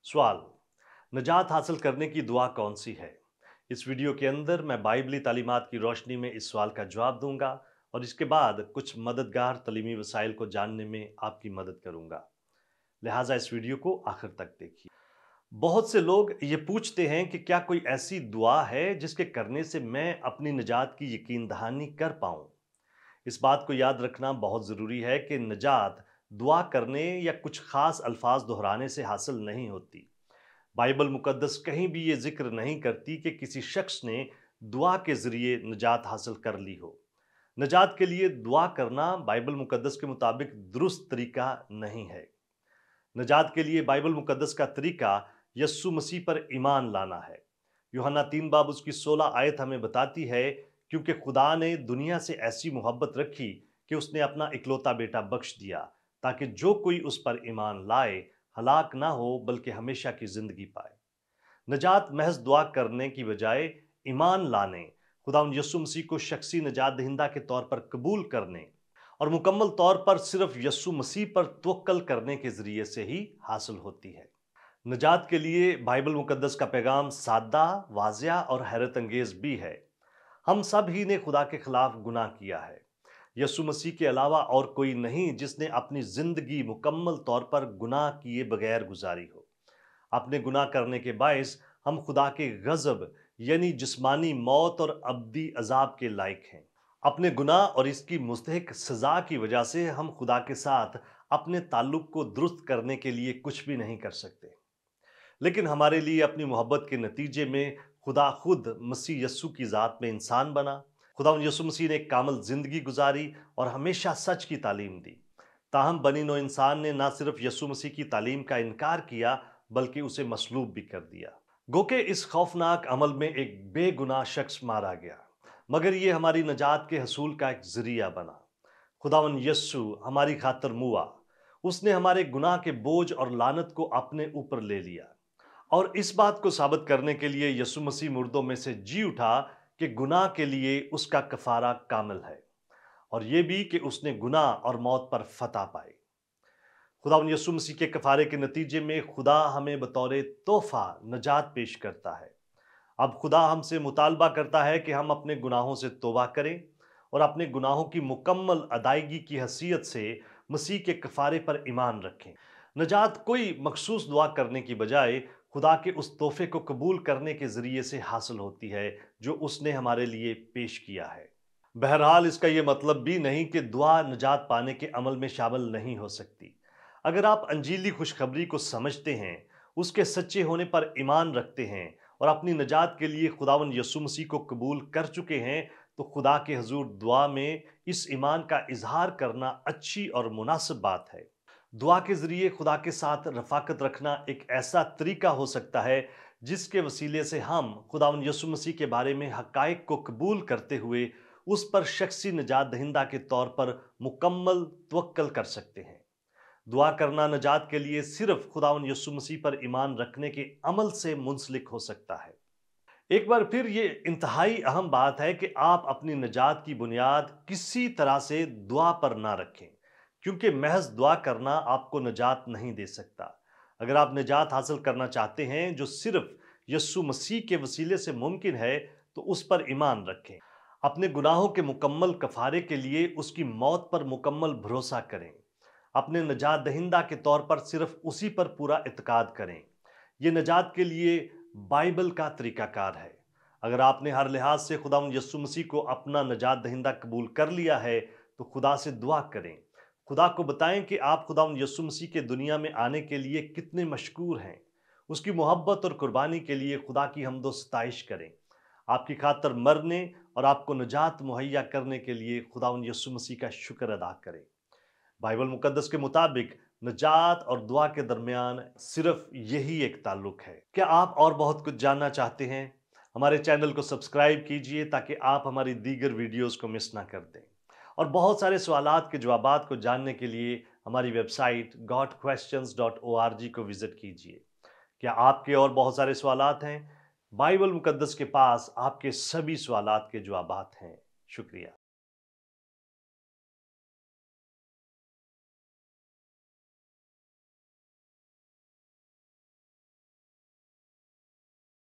सवाल। नजात हासिल करने की दुआ कौन सी है? इस वीडियो के अंदर मैं बाइबली तालीमात की रोशनी में इस सवाल का जवाब दूंगा और इसके बाद कुछ मददगार तलीमी वसाइल को जानने में आपकी मदद करूंगा। लिहाजा इस वीडियो को आखिर तक देखिए। बहुत से लोग ये पूछते हैं कि क्या कोई ऐसी दुआ है जिसके करने से मैं अपनी निजात की यकीन दहानी कर पाऊं। इस बात को याद रखना बहुत ज़रूरी है कि निजात दुआ करने या कुछ खास अल्फाज दोहराने से हासिल नहीं होती। बाइबल मुकद्दस कहीं भी ये जिक्र नहीं करती कि किसी शख्स ने दुआ के ज़रिए निजात हासिल कर ली हो। निजात के लिए दुआ करना बाइबल मुकद्दस के मुताबिक दुरुस्त तरीका नहीं है। निजात के लिए बाइबल मुकद्दस का तरीका यस्सु मसीह पर ईमान लाना है। यूहन्ना 3 बाब उसकी 16 आयत हमें बताती है, क्योंकि खुदा ने दुनिया से ऐसी मोहब्बत रखी कि उसने अपना इकलौता बेटा बख्श दिया, ताकि जो कोई उस पर ईमान लाए हलाक ना हो बल्कि हमेशा की जिंदगी पाए। निजात महज दुआ करने की बजाय ईमान लाने, खुदावंद यीशु मसीह को शख्सी निजात दहिंदा के तौर पर कबूल करने और मुकम्मल तौर पर सिर्फ यीशु मसीह पर तवक्कल करने के जरिए से ही हासिल होती है। निजात के लिए बाइबल मुकद्दस का पैगाम सादा, वाजिया और हैरत अंगेज भी है। हम सब ही ने खुदा के खिलाफ गुनाह किया है। यीशु मसीह के अलावा और कोई नहीं जिसने अपनी जिंदगी मुकम्मल तौर पर गुनाह किए बगैर गुजारी हो। अपने गुनाह करने के बायस हम खुदा के गजब यानी जिस्मानी मौत और अब्दी अजाब के लायक हैं। अपने गुनाह और इसकी मुस्तहिक सजा की वजह से हम खुदा के साथ अपने ताल्लुक को दुरुस्त करने के लिए कुछ भी नहीं कर सकते। लेकिन हमारे लिए अपनी मोहब्बत के नतीजे में खुदा खुद मसीह यस्सु की ज़ात में इंसान बना। खुदा यस्सु मसीह ने एक कामल ज़िंदगी गुजारी और हमेशा सच की तालीम दी। ताहम बनी नो इंसान ने ना सिर्फ यस्सु मसीह की तालीम का इनकार किया बल्कि उसे मसलूब भी कर दिया। गो के इस खौफनाक अमल में एक बेगुनाह शख्स मारा गया, मगर ये हमारी नजात के हसूल का एक जरिया बना। खुदावन यस्सु हमारी खातर मुआ। उसने हमारे गुनाह के बोझ और लानत को अपने ऊपर ले लिया और इस बात को साबित करने के लिए यीशु मसीह मुर्दों में से जी उठा कि गुनाह के लिए उसका कफारा कामिल है और यह भी कि उसने गुनाह और मौत पर फतह पाई। खुदावन यीशु मसीह के कफारे के नतीजे में खुदा हमें बतौर तोहफा नजात पेश करता है। अब खुदा हमसे मुतालबा करता है कि हम अपने गुनाहों से तौबा करें और अपने गुनाहों की मुकम्मल अदायगी की हैसियत से मसीह के कफारे पर ईमान रखें। नजात कोई मखसूस दुआ करने की बजाय खुदा के उस तोहफे को कबूल करने के ज़रिए से हासिल होती है जो उसने हमारे लिए पेश किया है। बहरहाल इसका यह मतलब भी नहीं कि दुआ नजात पाने के अमल में शामिल नहीं हो सकती। अगर आप अंजीली खुशखबरी को समझते हैं, उसके सच्चे होने पर ईमान रखते हैं और अपनी नजात के लिए खुदावन यीशु मसीह को कबूल कर चुके हैं, तो खुदा के हजूर दुआ में इस ईमान का इजहार करना अच्छी और मुनासिब बात है। दुआ के ज़रिए खुदा के साथ रफ़ाकत रखना एक ऐसा तरीका हो सकता है जिसके वसीले से हम खुदावन यीशु मसीह के बारे में हक़ाइक़ को कबूल करते हुए उस पर शख्सी निजात दहिंदा के तौर पर मुकम्मल तवक्कल कर सकते हैं। दुआ करना नजात के लिए सिर्फ खुदावन यीशु मसीह पर ईमान रखने के अमल से मुंसलिक हो सकता है। एक बार फिर ये इंतहाई अहम बात है कि आप अपनी निजात की बुनियाद किसी तरह से दुआ पर ना रखें, क्योंकि महज दुआ करना आपको निजात नहीं दे सकता। अगर आप निजात हासिल करना चाहते हैं जो सिर्फ यीशु मसीह के वसीले से मुमकिन है, तो उस पर ईमान रखें। अपने गुनाहों के मुकम्मल कफारे के लिए उसकी मौत पर मुकम्मल भरोसा करें। अपने निजात दहिंदा के तौर पर सिर्फ उसी पर पूरा इत्काद करें। ये निजात के लिए बाइबल का तरीकाकार है। अगर आपने हर लिहाज से खुदावंद यीशु मसीह को अपना निजात दहिंदा कबूल कर लिया है, तो खुदा से दुआ करें। खुदा को बताएं कि आप खुदावंद यीशु मसीह के दुनिया में आने के लिए कितने मशकूर हैं। उसकी मोहब्बत और कुर्बानी के लिए खुदा की हम्दो सताइश करें। आपकी खातर मरने और आपको निजात मुहैया करने के लिए खुदावंद यीशु मसीह का शुक्र अदा करें। बाइबल मुकद्दस के मुताबिक नजात और दुआ के दरमियान सिर्फ यही एक ताल्लुक है। क्या आप और बहुत कुछ जानना चाहते हैं? हमारे चैनल को सब्सक्राइब कीजिए ताकि आप हमारी दीगर वीडियोस को मिस ना कर दें। और बहुत सारे सवालात के जवाबात को जानने के लिए हमारी वेबसाइट godquestions.org को विजिट कीजिए। क्या आपके और बहुत सारे सवालात हैं? बाइबल मुकद्दस के पास आपके सभी सवालात के जवाबात हैं। शुक्रिया।